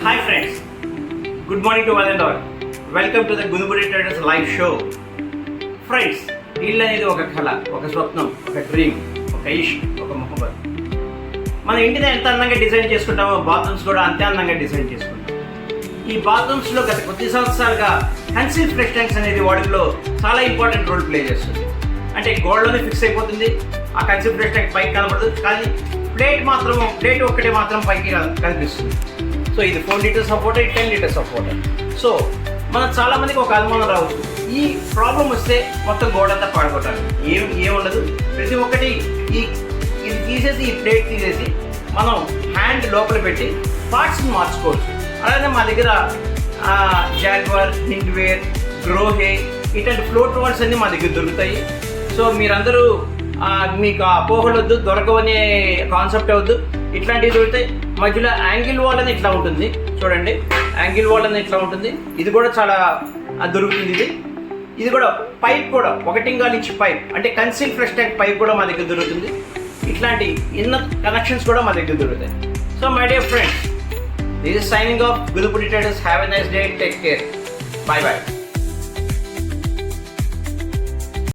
Hi friends, good morning to one and all. Welcome to the Gunuburi Traders live show. Friends, ఇల్లు అనేది ఒక కళ, ఒక స్వప్నం, ఒక డ్రీమ్, ఒక ఇష్, ఒక మొహబ్బత్. మన ఇంటిని ఎంత అందంగా డిజైన్ చేసుకుంటామో బాత్రూమ్స్ కూడా అంతే అందంగా డిజైన్ చేసుకుంటాం. ఈ బాత్రూమ్స్లో గత కొద్ది సంవత్సరాలుగా కన్సీల్ ఫ్రెష్ ట్యాంక్స్ అనేది వాటిలో చాలా ఇంపార్టెంట్ రోల్ ప్లే చేస్తుంది. అంటే గోడలోనే ఫిక్స్ అయిపోతుంది, ఆ కన్సీల్ ఫ్రెష్ ట్యాంక్ పైకి కనబడదు, కానీ ప్లేట్ ఒక్కటే మాత్రం పైకి కనిపిస్తుంది. సో ఇది 4 litres of water, 10 litres of water. So మన చాలామందికి ఒక అనుమానం రావచ్చు, ఈ ప్రాబ్లం వస్తే మొత్తం గోడంతా పాడుకోవటాలి. ఏముండదు, ప్రతి ఒక్కటి ఇది తీసేసి, ఈ ప్లేట్ తీసేసి మనం హ్యాండ్ లోపల పెట్టి పార్ట్స్ని మార్చుకోవచ్చు. అలాగే మా దగ్గర జాగ్వార్, హిండ్వేర్, గ్రోహే ఇట్లాంటి ఫ్లోట్ వాల్స్ అన్నీ మా దగ్గర దొరుకుతాయి. సో మీరందరూ మీకు అపోహలు వద్దు, దొరకవనే కాన్సెప్ట్ అవద్దు, ఇట్లాంటివి దొరుకుతాయి. మధ్యలో యాంగిల్ వాల్ అని ఇట్లా ఉంటుంది, చూడండి, యాంగిల్ వాల్ అని ఇట్లా ఉంటుంది. ఇది కూడా చాలా దొరుకుతుంది. ఇది కూడా పైప్ కూడా 1.5 ఇంచ్ పైప్, అంటే కన్సీల్ ఫ్రెష్ ట్యాంక్ పైప్ కూడా మా దగ్గర దొరుకుతుంది. ఇట్లాంటి ఇన్నర్ కనెక్షన్స్ కూడా మా దగ్గర దొరుకుతాయి. So my dear friends, this is signing off. Gunuburi Traders. Have a nice day. Take care. Bye bye.